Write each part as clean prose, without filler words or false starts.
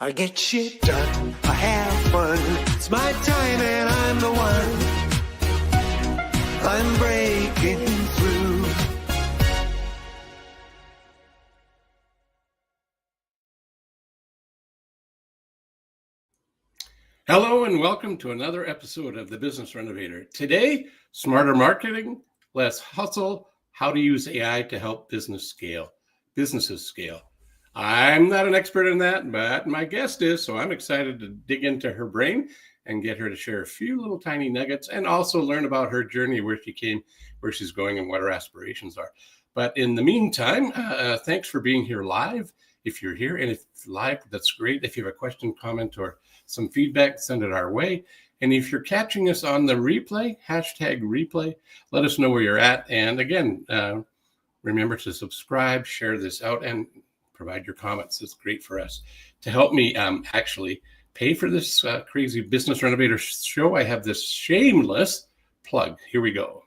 I get shit done, I have fun, it's my time and I'm the one. I'm breaking through. Hello and welcome to another episode of the Business Renovator. Today, smarter marketing, less hustle, how to use AI to help businesses scale. I'm not an expert in that, but my guest is, so I'm excited to dig into her brain and get her to share a few little tiny nuggets and also learn about her journey, where she came, where she's going, and what her aspirations are. But in the meantime, thanks for being here live. If you're here and if live, that's great. If you have a question, comment, or some feedback, send it our way. And if you're catching us on the replay, #replay, let us know where you're at. And again, remember to subscribe, share this out, and provide your comments. It's great for us to help me actually pay for this crazy Business Renovator show. I have this shameless plug. Here we go.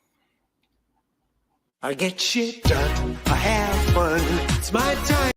I get shit done, I have fun, it's my time.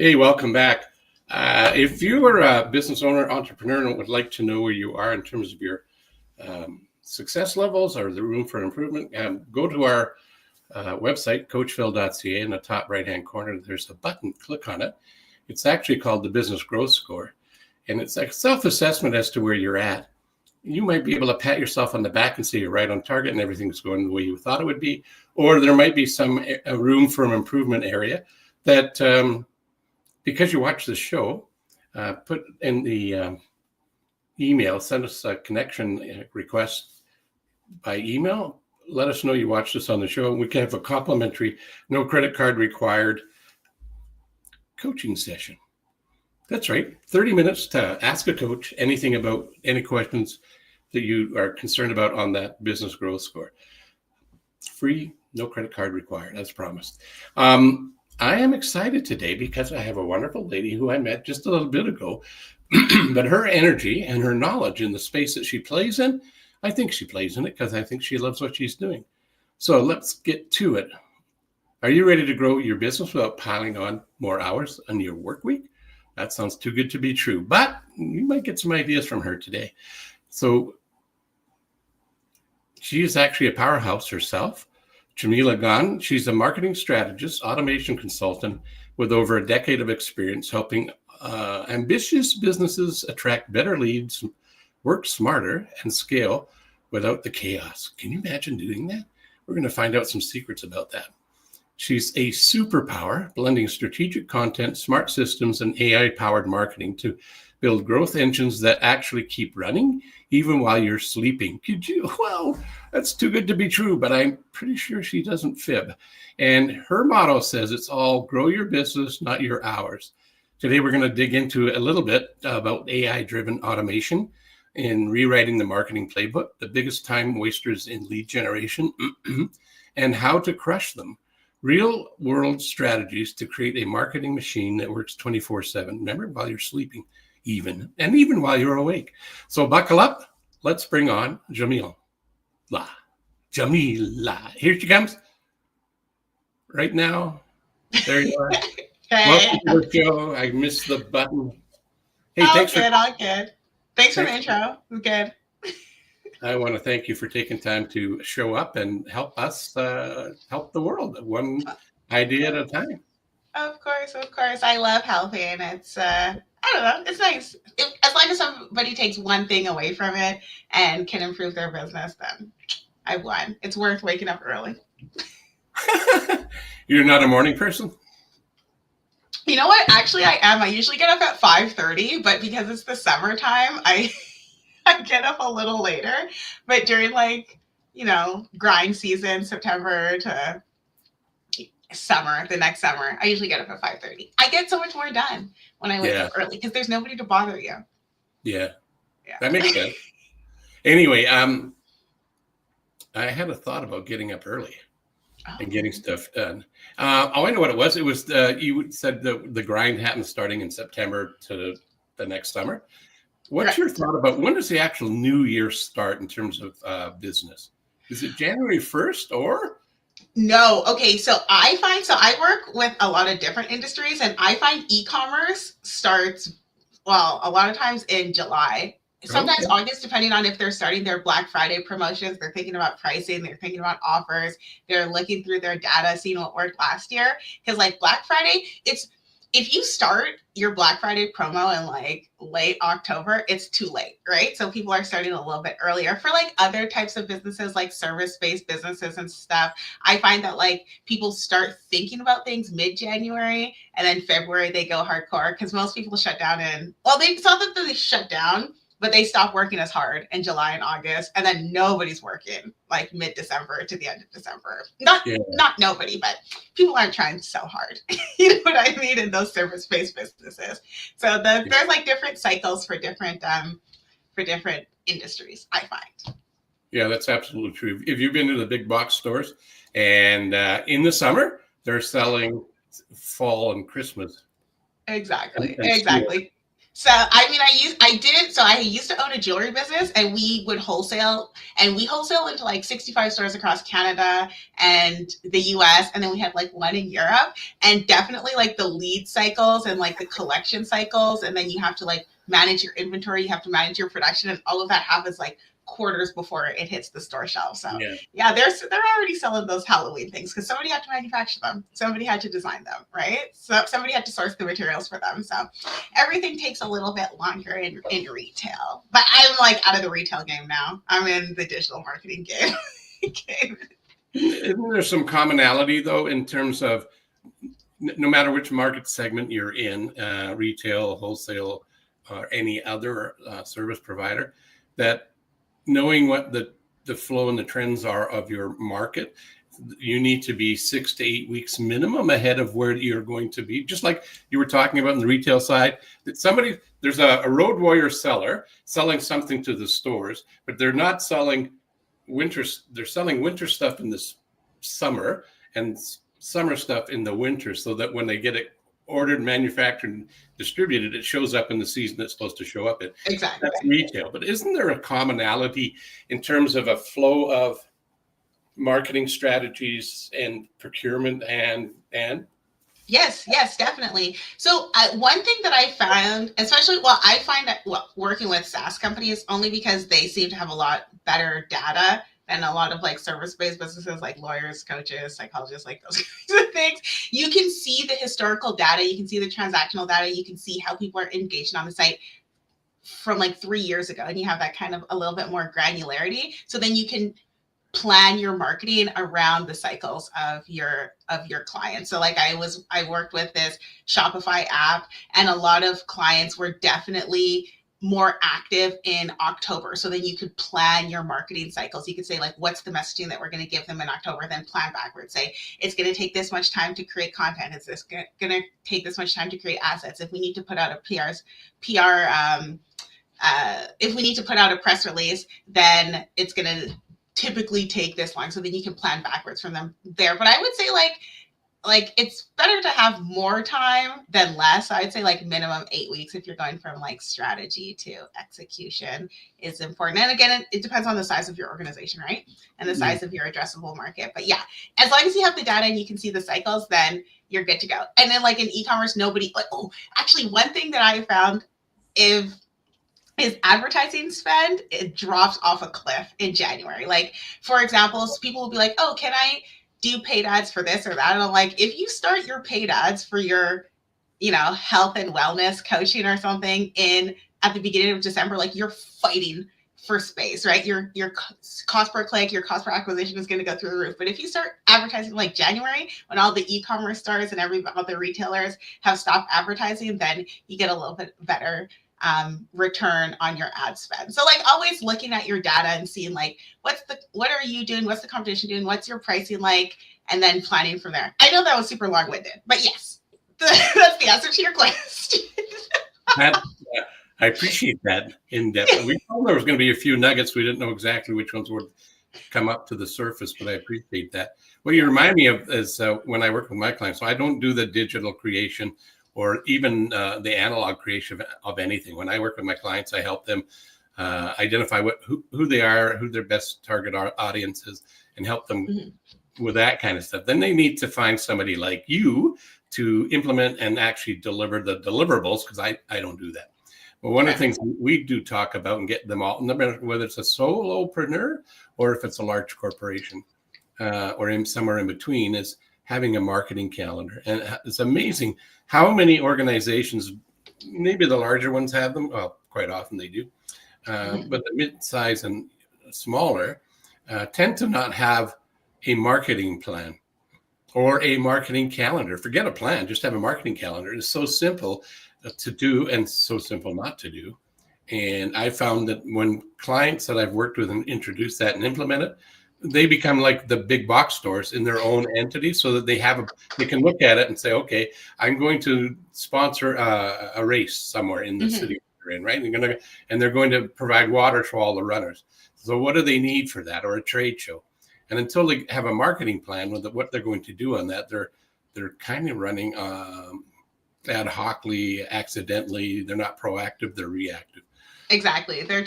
Hey, welcome back. If you are a business owner, entrepreneur, and would like to know where you are in terms of your success levels or the room for improvement, go to our website, coachville.ca. In the top right-hand corner, there's a button. Click on it. It's actually called the Business Growth Score, and it's a self-assessment as to where you're at. You might be able to pat yourself on the back and say you're right on target and everything's going the way you thought it would be, or there might be some room for an improvement area that because you watch the show, put in the email, send us a connection request by email. Let us know you watched us on the show. We can have a complimentary, no credit card required coaching session. That's right, 30 minutes to ask a coach anything about any questions that you are concerned about on that business growth score. Free, no credit card required, as promised. I am excited today because I have a wonderful lady who I met just a little bit ago, but her energy and her knowledge in the space that she plays in, I think she plays in it because I think she loves what she's doing. So let's get to it. Are you ready to grow your business without piling on more hours on your work week? That sounds too good to be true, but you might get some ideas from her today. So she is actually a powerhouse herself. Jameela Ghann, she's a marketing strategist, automation consultant with over a decade of experience helping ambitious businesses attract better leads, work smarter, and scale without the chaos. Can you imagine doing that? We're going to find out some secrets about that. She's a superpower, blending strategic content, smart systems, and AI-powered marketing to build growth engines that actually keep running even while you're sleeping. Could you? Well, that's too good to be true, but I'm pretty sure she doesn't fib. And her motto says it's all grow your business, not your hours. Today, we're going to dig into a little bit about AI-driven automation and rewriting the marketing playbook, the biggest time wasters in lead generation, and how to crush them. Real world strategies to create a marketing machine that works 24/7. Remember, while you're sleeping, even while you're awake. So buckle up. Let's bring on Jameela. Here she comes. Right now. There you are. Hey. Welcome to the show. I missed the button. Hey, all thanks good. Thanks for the intro. It was good. I want to thank you for taking time to show up and help us help the world one idea at a time. Of course. I love helping. It's I don't know. It's nice. As long as somebody takes one thing away from it and can improve their business, then I've won. It's worth waking up early. You're not a morning person? You know what? Actually, I am. I usually get up at 5:30, but because it's the summertime, I get up a little later. But during like, grind season, September to summer, the next summer, I usually get up at 5:30. I get so much more done when I wake Yeah. up early because there's nobody to bother you. Yeah. Yeah. That makes sense. Anyway, I had a thought about getting up early and getting stuff done. I know what it was. It was you said the grind happens starting in September to the next summer. What's Right. your thought about when does the actual new year start in terms of business? Is it January 1st or? No. Okay. So I work with a lot of different industries, and I find e-commerce starts, well, a lot of times in July, sometimes Okay. August, depending on if they're starting their Black Friday promotions, they're thinking about pricing, they're thinking about offers, they're looking through their data, seeing what worked last year. Because like Black Friday, it's if you start your Black Friday promo in like late October, it's too late, right? So people are starting a little bit earlier. For like other types of businesses, like service-based businesses and stuff, I find that like people start thinking about things mid-January, and then February they go hardcore because most people shut down it's not that they shut down, but they stop working as hard in July and August, and then nobody's working like mid-December to the end of December. Not nobody, but people aren't trying so hard. You know what I mean? In those service-based businesses. So there's like different cycles for different industries, I find. Yeah, that's absolutely true. If you've been to the big box stores and in the summer, they're selling fall and Christmas. Exactly. And Exactly. So I used to own a jewelry business, and we would wholesale, and we wholesale into like 65 stores across Canada and the US, and then we had like one in Europe. And definitely like the lead cycles and like the collection cycles, and then you have to like manage your inventory, you have to manage your production, and all of that happens like quarters before it hits the store shelf. So yeah, they're already selling those Halloween things because somebody had to manufacture them, somebody had to design them, right? So somebody had to source the materials for them. So everything takes a little bit longer in retail. But I'm like out of the retail game now. I'm in the digital marketing game. Isn't there some commonality though in terms of no matter which market segment you're in, retail, wholesale, or any other service provider, that knowing what the flow and the trends are of your market, you need to be 6 to 8 weeks minimum ahead of where you're going to be. Just like you were talking about on the retail side, that there's a road warrior seller selling something to the stores, but they're not selling they're selling winter stuff in this summer and summer stuff in the winter, so that when they get it ordered, manufactured, and distributed, it shows up in the season it's supposed to show up in. Exactly. That's retail. But isn't there a commonality in terms of a flow of marketing strategies and procurement and Yes, definitely. So one thing that I found, I find that working with SaaS companies, only because they seem to have a lot better data than a lot of like service-based businesses like lawyers, coaches, psychologists, like those kinds of things. You can see the historical data, you can see the transactional data, you can see how people are engaged on the site from like 3 years ago, and you have that kind of a little bit more granularity. So then you can plan your marketing around the cycles of your clients. So like I worked with this Shopify app, and a lot of clients were definitely more active in October. So then you could plan your marketing cycles. You could say like, what's the messaging that we're going to give them in October? Then plan backwards. Say it's going to take this much time to create content. It's this going to take this much time to create assets. If we need to put out a if we need to put out a press release, then it's going to typically take this long. So then you can plan backwards from them there. But I would say like it's better to have more time than less. So I'd say like minimum 8 weeks if you're going from like strategy to execution is important. And again, it depends on the size of your organization, right? And the size of your addressable market. But yeah, as long as you have the data and you can see the cycles, then you're good to go. And then like in e-commerce, actually one thing that I found is advertising spend, it drops off a cliff in January. Like, for example, people will be like, oh, can I do paid ads for this or that? And I'm like, if you start your paid ads for your, health and wellness coaching or something at the beginning of December, like you're fighting for space, right? Your cost per click, your cost per acquisition is going to go through the roof. But if you start advertising like January, when all the e-commerce stores and every other retailers have stopped advertising, then you get a little bit better return on your ad spend. So like always looking at your data and seeing like what are you doing, what's the competition doing, what's your pricing like, and then planning from there. I know that was super long-winded, but yes, that's the answer to your question. I appreciate that in depth. We thought there was going to be a few nuggets. We didn't know exactly which ones would come up to the surface, but I appreciate that. What you remind me of is when I work with my clients. So I don't do the digital creation or even the analog creation of anything. When I work with my clients, I help them identify who they are, who their best target audience is, and help them with that kind of stuff. Then they need to find somebody like you to implement and actually deliver the deliverables, because I don't do that. But one of the things we do talk about and get them all, whether it's a solopreneur or if it's a large corporation or somewhere in between, is having a marketing calendar. And it's amazing how many organizations, maybe the larger ones have them, well, quite often they do, but the mid-size and smaller tend to not have a marketing plan or a marketing calendar. Forget a plan, just have a marketing calendar. It's so simple to do and so simple not to do. And I found that when clients that I've worked with and introduced that and implement it, they become like the big box stores in their own entity, so that they can look at it and say, okay, I'm going to sponsor a race somewhere in the city we're in, right? And they're going to provide water to all the runners. So what do they need for that, or a trade show? And until they have a marketing plan with what they're going to do on that, they're kind of running ad hocly, accidentally. They're not proactive, they're reactive. Exactly. They're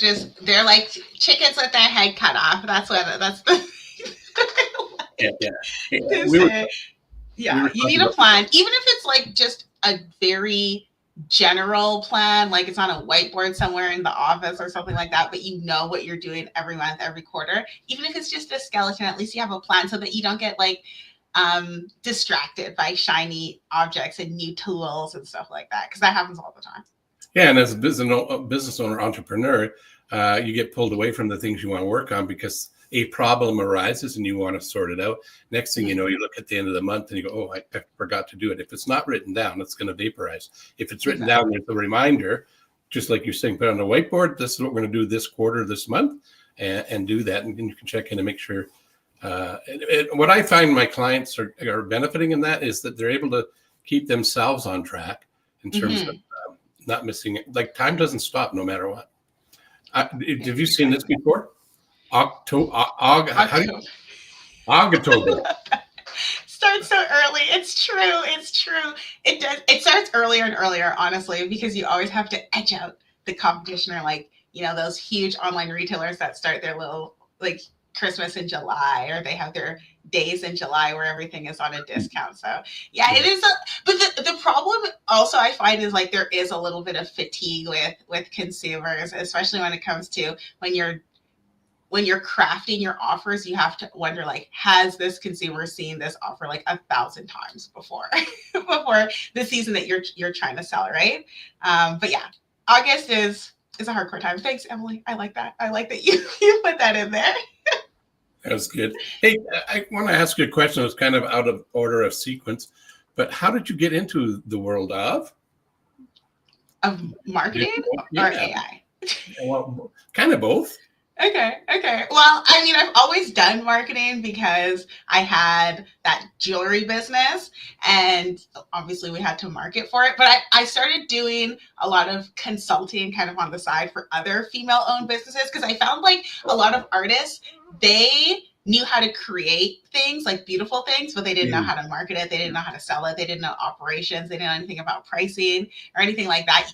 like chickens with their head cut off. That's the you need a plan, even if it's like just a very general plan, like it's on a whiteboard somewhere in the office or something like that, but you know what you're doing every month, every quarter. Even if it's just a skeleton, at least you have a plan so that you don't get like distracted by shiny objects and new tools and stuff like that, because that happens all the time. Yeah, and as a business owner, entrepreneur, you get pulled away from the things you want to work on because a problem arises and you want to sort it out. Next thing you know, you look at the end of the month and you go, oh, I forgot to do it. If it's not written down, it's going to vaporize. If it's written down, there's a reminder, just like you're saying, put it on a whiteboard. This is what we're going to do this quarter, this month, and do that. And you can check in and make sure. What I find my clients are benefiting in that is that they're able to keep themselves on track in terms of not missing it. Like time doesn't stop no matter what. Have you seen this before? October. Starts so early. It's true. It does. It starts earlier and earlier, honestly, because you always have to edge out the competition, or like, those huge online retailers that start their little like Christmas in July, or they have their days in July where everything is on a discount. So yeah, it is. But the problem also I find is like there is a little bit of fatigue with consumers, especially when it comes to when you're crafting your offers. You have to wonder, like, has this consumer seen this offer like 1,000 times before the season that you're trying to sell, right? But yeah, August is a hardcore time. Thanks, Emily. I like that. I like that you put that in there. That's good. Hey, I want to ask you a question that's kind of out of order of sequence, but how did you get into the world of marketing or AI? Well, kind of both. Okay. Well, I mean, I've always done marketing because I had that jewelry business, and obviously we had to market for it. But I started doing a lot of consulting kind of on the side for other female-owned businesses, because I found like a lot of artists, they knew how to create things, like beautiful things, but they didn't know how to market it. They didn't know how to sell it. They didn't know operations. They didn't know anything about pricing or anything like that.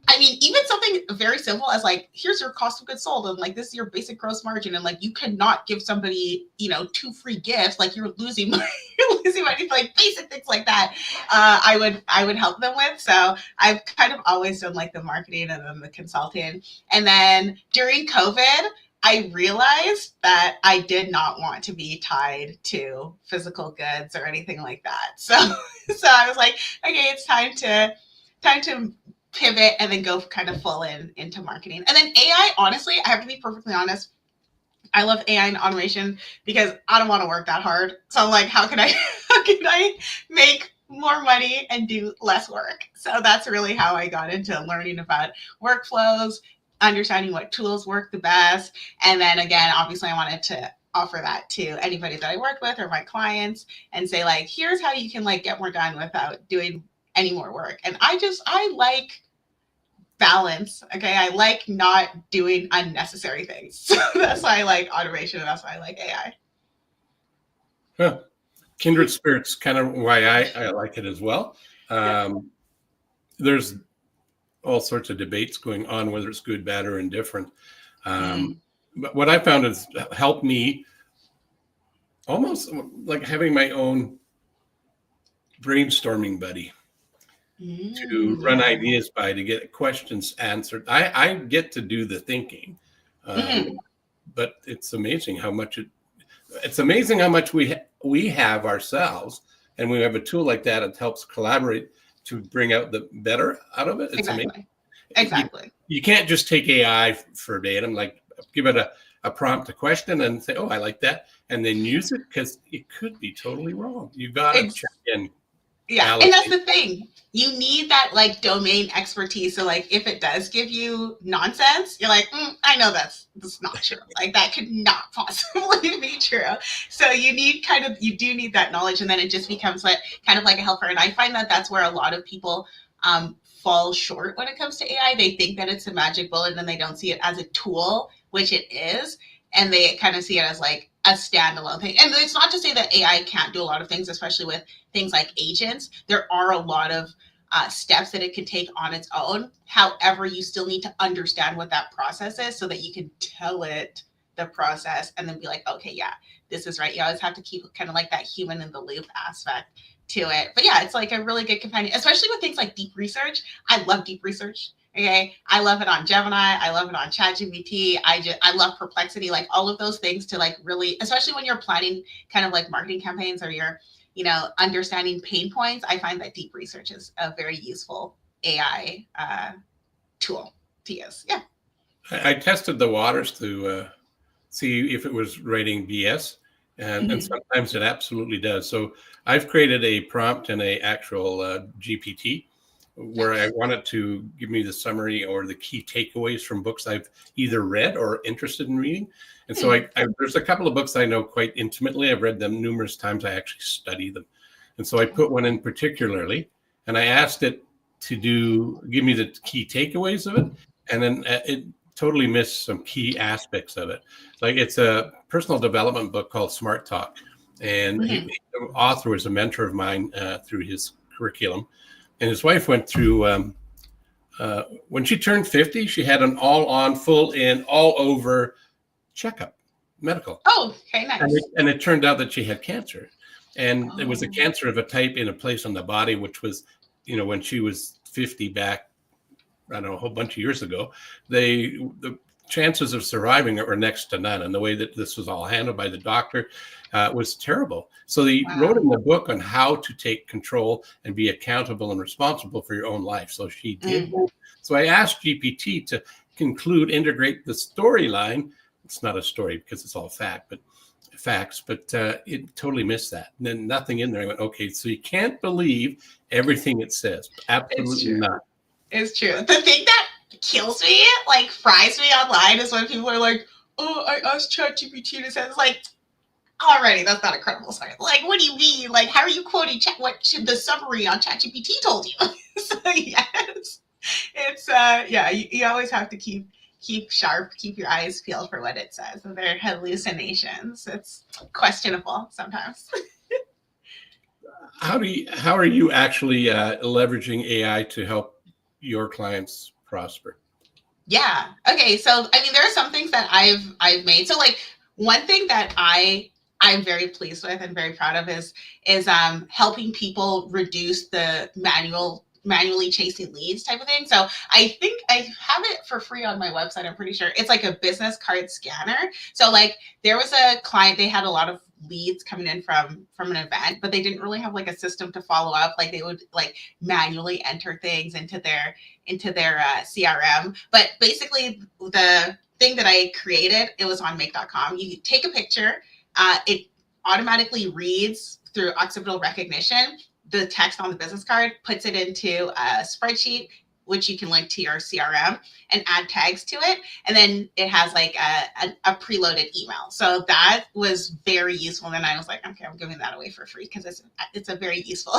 I mean, even something very simple as like, here's your cost of goods sold, and like, this is your basic gross margin, and like, you cannot give somebody, 2 free gifts, like you're losing money. Like basic things like that. I would help them with. So I've kind of always done like the marketing and then the consulting. And then during COVID, I realized that I did not want to be tied to physical goods or anything like that. So I was like, okay, it's time to pivot and then go kind of full into marketing. And then AI, honestly, I have to be perfectly honest, I love AI and automation because I don't want to work that hard. So I'm like, how can I how can I make more money and do less work? So that's really how I got into learning about workflows, understanding what tools work the best. And then again, obviously I wanted to offer that to anybody that I work with or my clients and say like, here's how you can like get more done without doing any more work. And I like balance. Okay. I like not doing unnecessary things. So that's why I like automation and that's why I like AI. Huh. Kindred spirits, kind of why I like it as well. There's all sorts of debates going on, whether it's good, bad, or indifferent. But what I found has helped me almost like having my own brainstorming buddy to run ideas by, to get questions answered. I get to do the thinking, but it's amazing how much we have ourselves, and we have a tool like that. It helps collaborate to bring out the better out of it. It's amazing. Exactly. You can't just take AI verbatim, like give it a prompt, a question, and say, "Oh, I like that," and then use it, because it could be totally wrong. You got to check in. Yeah, and that's the thing. You need that like domain expertise. So like if it does give you nonsense, you're like, I know that's not true. Like that could not possibly be true. So you do need that knowledge, and then it just becomes what kind of like a helper. And I find that that's where a lot of people fall short when it comes to AI. They think that it's a magic bullet, and they don't see it as a tool, which it is, and they kind of see it as like a standalone thing. And it's not to say that AI can't do a lot of things, especially with things like agents. There are a lot of steps that it can take on its own. However, you still need to understand what that process is so that you can tell it the process and then be like, okay, yeah, this is right. You always have to keep kind of like that human in the loop aspect to it. But yeah, it's like a really good companion, especially with things like deep research. I love deep research. Okay. I love it on Gemini. I love it on ChatGPT. I love Perplexity, like all of those things to like really, especially when you're planning kind of like marketing campaigns or you're, understanding pain points. I find that deep research is a very useful AI tool to use. Yeah. I tested the waters to see if it was writing BS, and sometimes it absolutely does. So I've created a prompt in a actual GPT where I want it to give me the summary or the key takeaways from books I've either read or interested in reading. And so there's a couple of books I know quite intimately. I've read them numerous times. I actually study them. And so I put one in particularly, and I asked it to give me the key takeaways of it. And then it totally missed some key aspects of it. Like it's a personal development book called Smart Talk. And the author was a mentor of mine through his curriculum. And his wife went through, when she turned 50, she had an all-on, full-in, all-over checkup, medical. Oh, okay, nice. And it turned out that she had cancer. And it was a cancer of a type in a place on the body, which was, when she was 50 back, I don't know, a whole bunch of years ago, the chances of surviving it were next to none. And the way that this was all handled by the doctor was terrible. So they wrote in the book on how to take control and be accountable and responsible for your own life. So she did. So I asked GPT to integrate the storyline. It's not a story because it's all facts, but it totally missed that. And then nothing in there. I went, okay, so you can't believe everything it says. Absolutely not. It's true. The thing that kills me, like fries me online, is when people are like, oh, I asked ChatGPT to say, it's like, already, that's not a credible story. Like, what do you mean? Like, how are you quoting what the summary on ChatGPT told you? So yes, it's you always have to keep sharp, keep your eyes peeled for what it says. So they're hallucinations. It's questionable sometimes. How are you actually leveraging AI to help your clients prosper? Yeah. Okay. So I mean, there are some things that I've made. So like one thing that I'm very pleased with and very proud of is helping people reduce the manually chasing leads type of thing. So I think I have it for free on my website. I'm pretty sure it's like a business card scanner. So like there was a client, they had a lot of leads coming in from an event, but they didn't really have like a system to follow up. Like they would like manually enter things into their CRM. But basically the thing that I created, it was on make.com. You take a picture, it automatically reads through occipital recognition the text on the business card, puts it into a spreadsheet, which you can link to your CRM and add tags to it. And then it has like a preloaded email. So that was very useful. And then I was like, okay, I'm giving that away for free because it's a very useful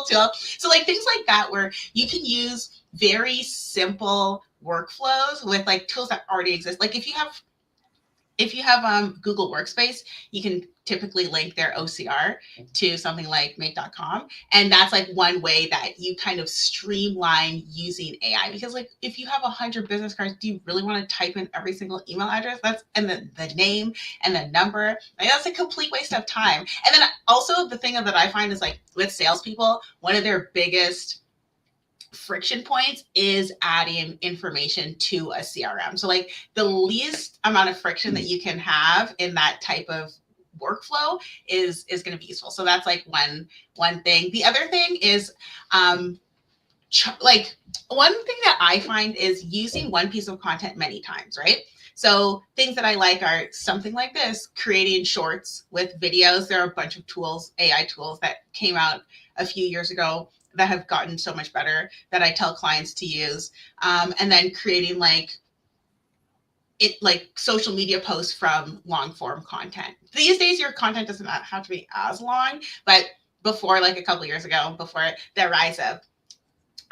tool. So like things like that where you can use very simple workflows with like tools that already exist. Like if you have Google Workspace, you can typically link their OCR to something like make.com. And that's like one way that you kind of streamline using AI. Because like if you have 100 business cards, do you really want to type in every single email address? And the name and the number? Like, that's a complete waste of time. And then also the thing that I find is like with salespeople, one of their biggest friction points is adding information to a CRM. So like the least amount of friction that you can have in that type of workflow is going to be useful. So that's like one thing. The other thing is like one thing that I find is using one piece of content many times, right? So things that I like are something like this, creating shorts with videos. There are a bunch of tools, AI tools that came out a few years ago that have gotten so much better that I tell clients to use. And then creating like social media posts from long form content. These days, your content doesn't have to be as long, but before, like a couple of years ago, before the rise of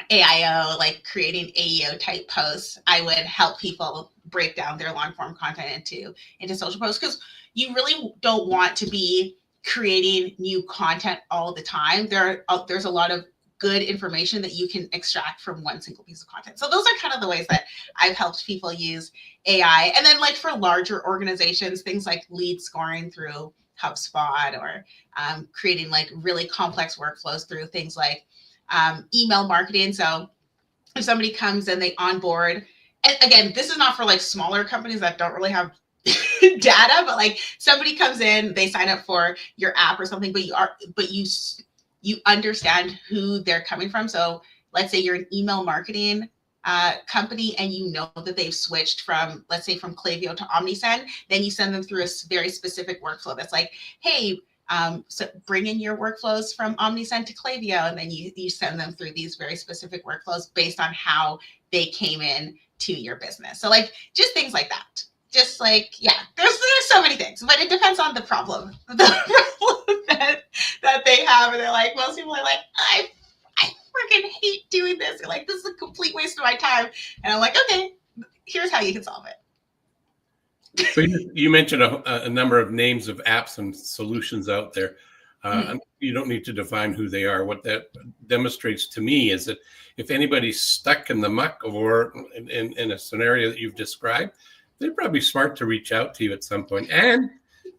AIO, like creating AEO type posts, I would help people break down their long form content into social posts, because you really don't want to be creating new content all the time. There's a lot of good information that you can extract from one single piece of content. So those are kind of the ways that I've helped people use AI. And then like for larger organizations, things like lead scoring through HubSpot, or creating like really complex workflows through things like email marketing. So if somebody comes and they onboard, and again, this is not for like smaller companies that don't really have data, but like somebody comes in, they sign up for your app or something, but you understand who they're coming from. So let's say you're an email marketing company and you know that they've switched from, let's say, from Klaviyo to OmniSend, then you send them through a very specific workflow that's like, hey, so bring in your workflows from OmniSend to Klaviyo, and then you send them through these very specific workflows based on how they came in to your business. So like just things like that. Just like, yeah, there's so many things, but it depends on the problem that they have. And they're like, most people are like, I freaking hate doing this. They're like, this is a complete waste of my time. And I'm like, okay, here's how you can solve it. So you mentioned a number of names of apps and solutions out there. You don't need to define who they are. What that demonstrates to me is that if anybody's stuck in the muck or in a scenario that you've described, they're probably smart to reach out to you at some point. And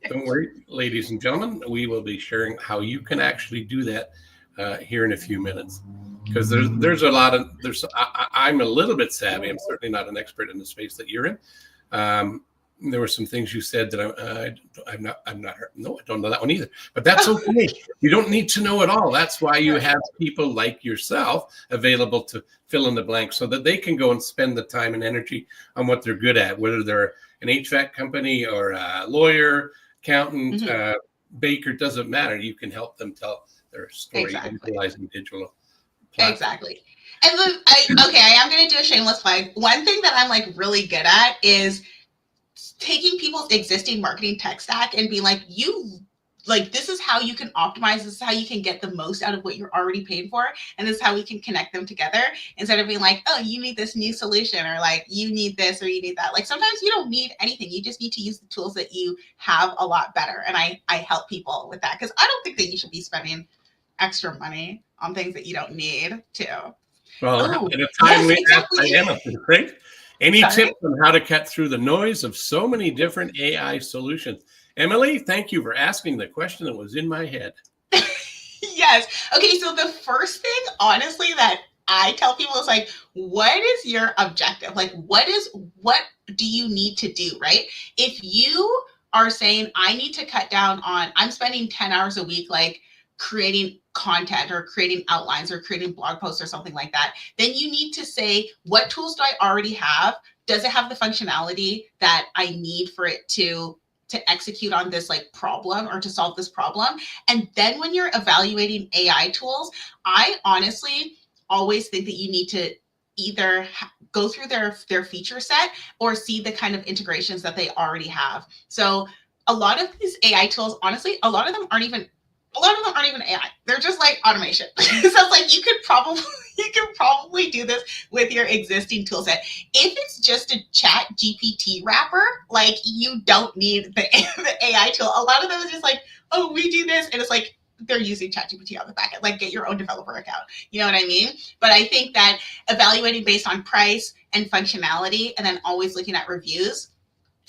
don't worry, ladies and gentlemen, we will be sharing how you can actually do that here in a few minutes. Because there's a lot of, I'm a little bit savvy. I'm certainly not an expert in the space that you're in. There were some things you said that I don't know that one either. But that's okay. You don't need to know it all. That's why you have people like yourself available to fill in the blanks so that they can go and spend the time and energy on what they're good at, whether they're an HVAC company or a lawyer, accountant, baker, doesn't matter. You can help them tell their story utilizing digital platforms. Exactly. And I am going to do a shameless plug. One thing that I'm like really good at is taking people's existing marketing tech stack and being like, this is how you can optimize. This is how you can get the most out of what you're already paying for. And this is how we can connect them together, instead of being like, oh, you need this new solution, or like you need this or you need that. Like sometimes you don't need anything. You just need to use the tools that you have a lot better. And I help people with that, because I don't think that you should be spending extra money on things that you don't need to. Well, at a time we ask Diana, right? Any tips on how to cut through the noise of so many different AI solutions? Emily, thank you for asking the question that was in my head. Yes. Okay, so the first thing, honestly, that I tell people is like, what is your objective? Like, what do you need to do, right? If you are saying, I need to cut down on, I'm spending 10 hours a week, like creating content or creating outlines or creating blog posts or something like that, then you need to say, what tools do I already have? Does it have the functionality that I need for it to execute on this like problem or to solve this problem? And then when you're evaluating AI tools, I honestly always think that you need to either go through their feature set or see the kind of integrations that they already have. So a lot of these AI tools, honestly, a lot of them aren't even AI. They're just like automation. So it's like you could probably do this with your existing tool set. If it's just a chat GPT wrapper, like you don't need the AI tool. A lot of them is just like, oh, we do this. And it's like, they're using ChatGPT on the back end, like get your own developer account. You know what I mean? But I think that evaluating based on price and functionality and then always looking at reviews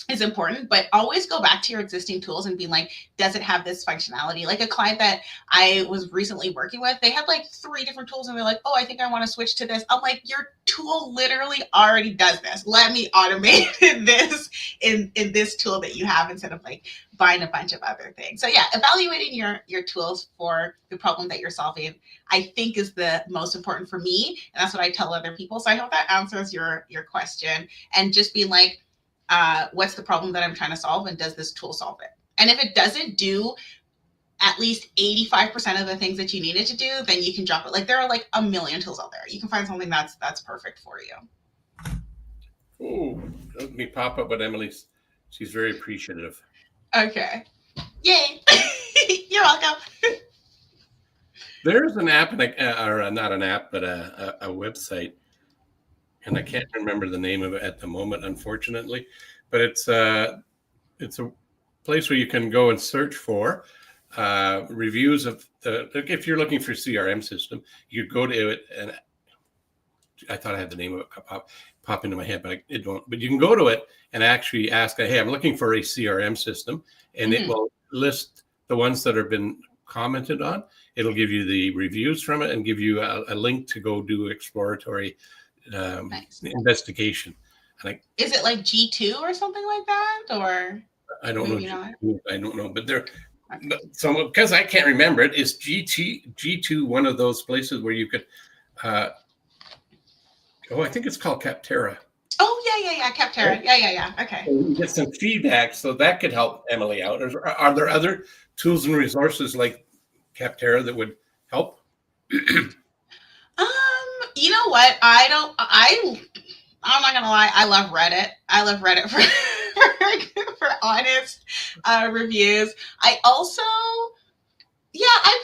is important, but always go back to your existing tools and be like, does it have this functionality? Like a client that I was recently working with, they had like 3 different tools and they're like, oh, I think I want to switch to this. I'm like, your tool literally already does this. Let me automate this in this tool that you have instead of like buying a bunch of other things. So yeah, evaluating your tools for the problem that you're solving, I think is the most important for me. And that's what I tell other people. So I hope that answers your question, and just being like, what's the problem that I'm trying to solve, and does this tool solve it? And if it doesn't do at least 85% of the things that you need it to do, then you can drop it. Like there are like a million tools out there. You can find something that's perfect for you. Oh, let me pop up with Emily's. She's very appreciative. Okay. Yay. You're welcome. There's an app, or not an app, but a website, and I can't remember the name of it at the moment, unfortunately. But it's a place where you can go and search for reviews of if you're looking for CRM system, you go to it, and I thought I had the name of it pop into my head, but it won't. But you can go to it and actually ask, hey, I'm looking for a CRM system, and it will list the ones that have been commented on. It'll give you the reviews from it and give you a link to go do exploratory investigation. And is it like G2 or something like that, or I don't know. I don't know, but there. So because I can't remember it, is G2 one of those places where you could? I think it's called Capterra. Oh yeah, Capterra. Yeah. Okay. You get some feedback, so that could help Emily out. Are there other tools and resources like Capterra that would help? You know what? I'm not gonna lie. I love Reddit. I love Reddit for honest reviews. I also, I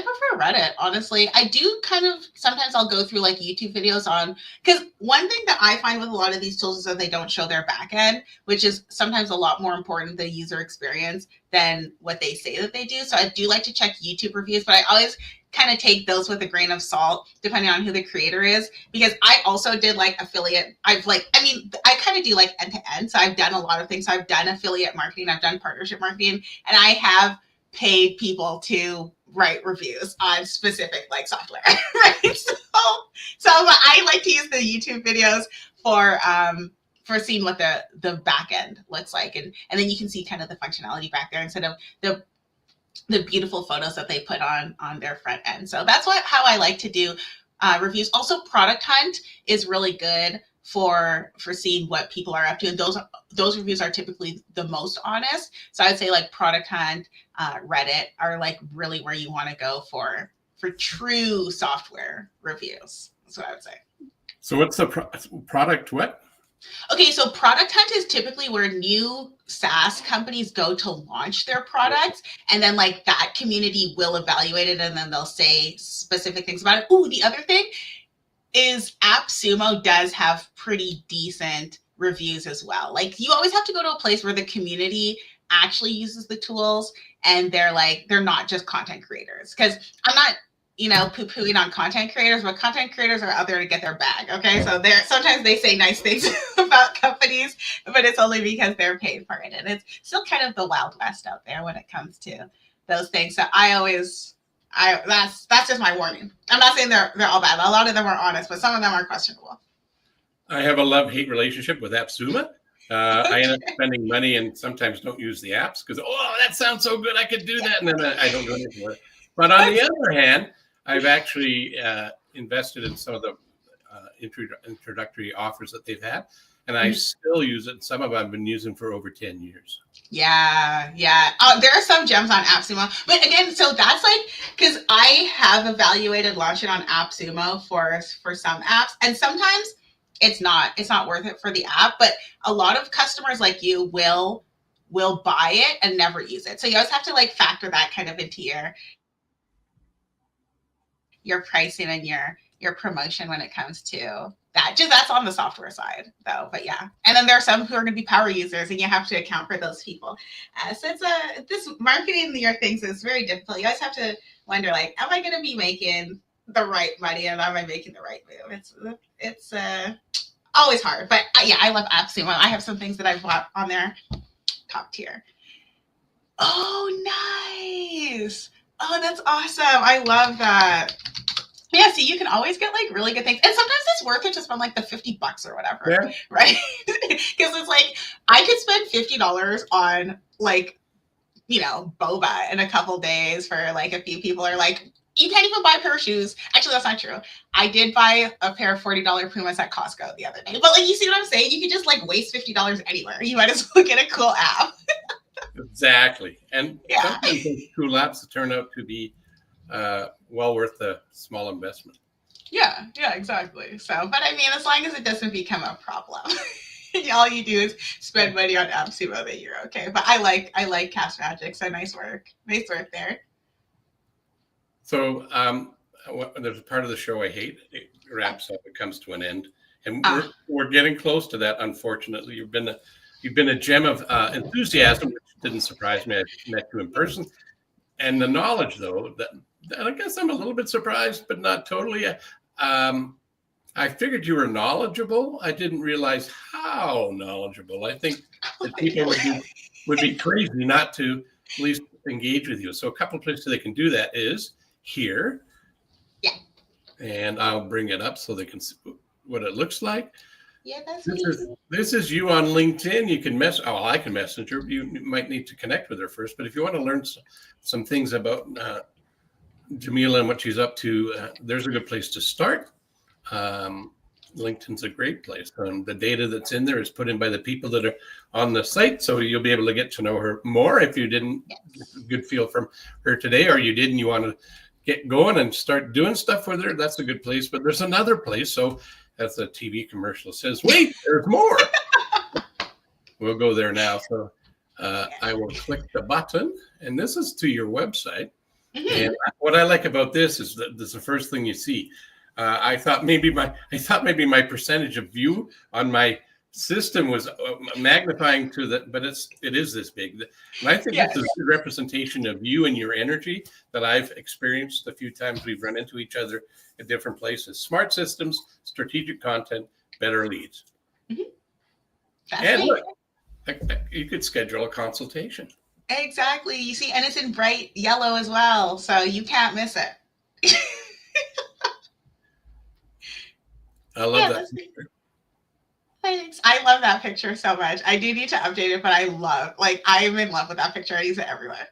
prefer Reddit, honestly. I do kind of, sometimes I'll go through like YouTube videos on, because one thing that I find with a lot of these tools is that they don't show their back end, which is sometimes a lot more important, the user experience, than what they say that they do. So I do like to check YouTube reviews, but I always kind of take those with a grain of salt, depending on who the creator is, because I also did like affiliate. I kind of do like end to end. So I've done a lot of things. So I've done affiliate marketing, I've done partnership marketing, and I have paid people to write reviews on specific like software, right? So I like to use the YouTube videos for seeing what the back end looks like, and then you can see kind of the functionality back there instead of the beautiful photos that they put on their front end. So that's how I like to do reviews. Also, Product Hunt is really good for seeing what people are up to, and those reviews are typically the most honest. So I'd say like Product Hunt, Reddit are like really where you want to go for true software reviews. That's what I would say. So what's the product? What? Okay, so Product Hunt is typically where new SaaS companies go to launch their products, and then like that community will evaluate it, and then they'll say specific things about it. Ooh, the other thing is AppSumo does have pretty decent reviews as well. Like you always have to go to a place where the community actually uses the tools, and they're not just content creators. Because I'm not, poo-pooing on content creators, but content creators are out there to get their bag. Okay, so sometimes they say nice things about companies, but it's only because they're paid for it, and it's still kind of the Wild West out there when it comes to those things. So that's just my warning. I'm not saying they're all bad. A lot of them are honest, but some of them are questionable. I have a love-hate relationship with AppSumo. I end up spending money and sometimes don't use the apps because, oh, that sounds so good, I could do that, and then I don't do anything with it. But on the other hand, I've actually invested in some of the introductory offers that they've had, and I still use it. Some of them I've been using for over 10 years. Yeah. There are some gems on AppSumo, but again, so that's like, because I have evaluated launching on AppSumo for some apps, and sometimes it's not worth it for the app, but a lot of customers like you will buy it and never use it. So you always have to like factor that kind of into your pricing and your promotion when it comes to that. Just that's on the software side though. But yeah. And then there are some who are going to be power users, and you have to account for those people. So it's this marketing your things is very difficult. You always have to wonder, like, am I going to be making the right money, and am I making the right move? It's always hard. But yeah, I love AppSumo. I have some things that I've bought on there, top tier. Oh, nice. Oh, that's awesome. I love that. Yeah, see, you can always get like really good things. And sometimes it's worth it to spend like the $50 or whatever. Yeah. Right? Because it's like, I could spend $50 on like, boba in a couple days for like a few people, or like, you can't even buy a pair of shoes. Actually, that's not true. I did buy a pair of $40 Pumas at Costco the other day. But like, you see what I'm saying? You could just like waste $50 anywhere. You might as well get a cool app. Exactly. And sometimes those cool apps turn out to be well worth the small investment. Yeah, exactly. So, but I mean, as long as it doesn't become a problem, all you do is spend money on AppSumo, then you're okay. But I like Cast Magic, so nice work there. So there's a part of the show I hate. It wraps up. It comes to an end, and we're getting close to that. Unfortunately, you've been a gem of enthusiasm, which didn't surprise me. I met you in person, and the knowledge, though, that I guess I'm a little bit surprised, but not totally. I figured you were knowledgeable. I didn't realize how knowledgeable. I think that people would be crazy not to at least engage with you. So a couple of places they can do that is here. Yeah. And I'll bring it up so they can see what it looks like. Yeah, that's this is you on LinkedIn. You can I can message her. You might need to connect with her first. But if you want to learn some things about Jameela and what she's up to, there's a good place to start. LinkedIn's a great place. The data that's in there is put in by the people that are on the site, so you'll be able to get to know her more if you didn't get a good feel from her today, or you did and you want to get going and start doing stuff with her. That's a good place. But there's another place. So as the TV commercial says, wait, there's more. We'll go there now. So I will click the button, and this is to your website. Mm-hmm. And what I like about this is that this is the first thing you see. I thought maybe my percentage of view on my system was magnifying to that, but it is this big. And I think this is a good representation of you and your energy that I've experienced the few times we've run into each other at different places. Smart systems, strategic content, better leads. Mm-hmm. And look, you could schedule a consultation. Exactly. You see, and it's in bright yellow as well, so you can't miss it. I love that picture. Thanks. I love that picture so much. I do need to update it, but I am in love with that picture. I use it everywhere.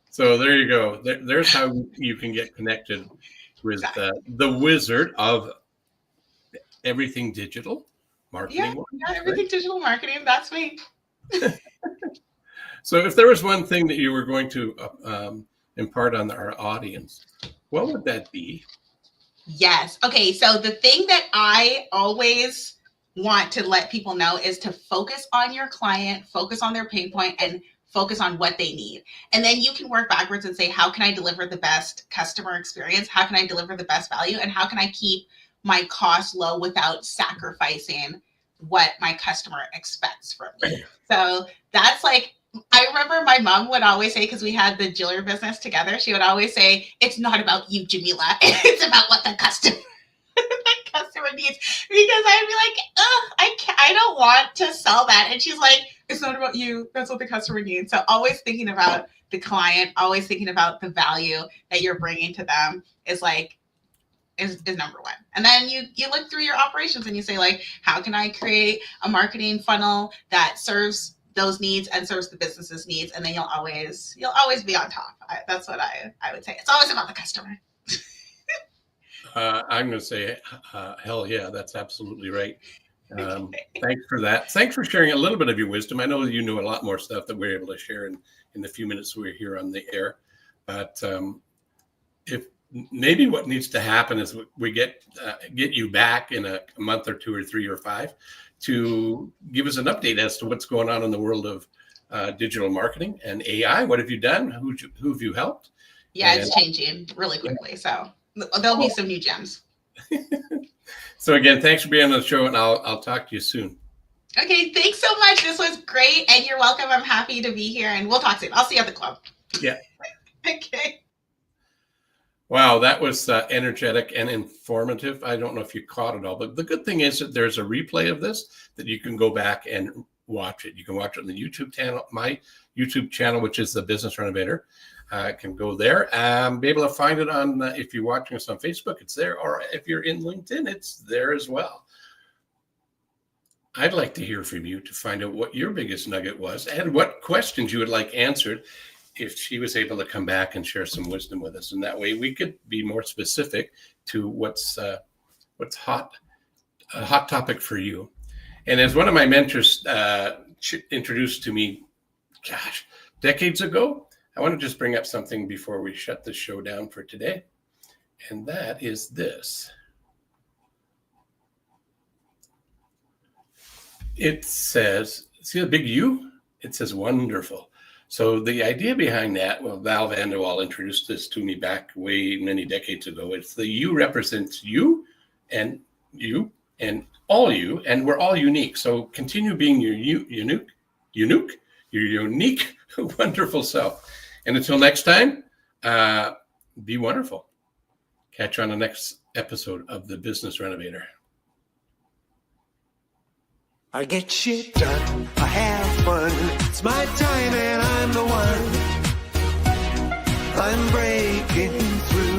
So there you go. There's how you can get connected with the wizard of everything digital marketing. Yeah, everything digital marketing. That's me. So if there was one thing that you were going to impart on our audience, what would that be? Yes. Okay. So the thing that I always want to let people know is to focus on your client, focus on their pain point, and focus on what they need. And then you can work backwards and say, how can I deliver the best customer experience? How can I deliver the best value? And how can I keep my costs low without sacrificing what my customer expects from me? So that's like, I remember my mom would always say, because we had the jewelry business together, she would always say, it's not about you, Jameela. It's about what the customer needs. Because I'd be like, I don't want to sell that. And she's like, it's not about you. That's what the customer needs. So always thinking about the client, always thinking about the value that you're bringing to them is like is number one. And then you look through your operations and you say, like, how can I create a marketing funnel that serves those needs and serves the business's needs? And then you'll always be on top. That's what I would say. It's always about the customer. I'm going to say, hell yeah, that's absolutely right. Thanks for that. Thanks for sharing a little bit of your wisdom. I know you know a lot more stuff that we're able to share in the few minutes we're here on the air. But if maybe what needs to happen is we get you back in a month or 2 or 3 or 5 to give us an update as to what's going on in the world of digital marketing and AI. What have you done? Who have you helped? Yeah, it's changing really quickly. So there'll be some new gems. So again, thanks for being on the show, and I'll talk to you soon. Okay, thanks so much. This was great, and you're welcome. I'm happy to be here, and we'll talk soon. I'll see you at the club. Yeah. Okay. Wow, that was energetic and informative. I don't know if you caught it all, but the good thing is that there's a replay of this that you can go back and watch it. You can watch it on the YouTube channel, my YouTube channel, which is the Business Renovator. Can go there. Be able to find it on, if you're watching us on Facebook, it's there. Or if you're in LinkedIn, it's there as well. I'd like to hear from you to find out what your biggest nugget was and what questions you would like answered if she was able to come back and share some wisdom with us. And that way we could be more specific to what's hot, a hot topic for you. And as one of my mentors introduced to me, decades ago, I want to just bring up something before we shut the show down for today. And that is this. It says, see the big U? It says wonderful. So the idea behind that, well, Val Vanderwall introduced this to me back way many decades ago. It's the U represents you and all you, and we're all unique. So continue being your unique, wonderful self. And until next time, be wonderful. Catch you on the next episode of the Business Renovator. I get shit done, I have fun. It's my time and I'm the one. I'm breaking through.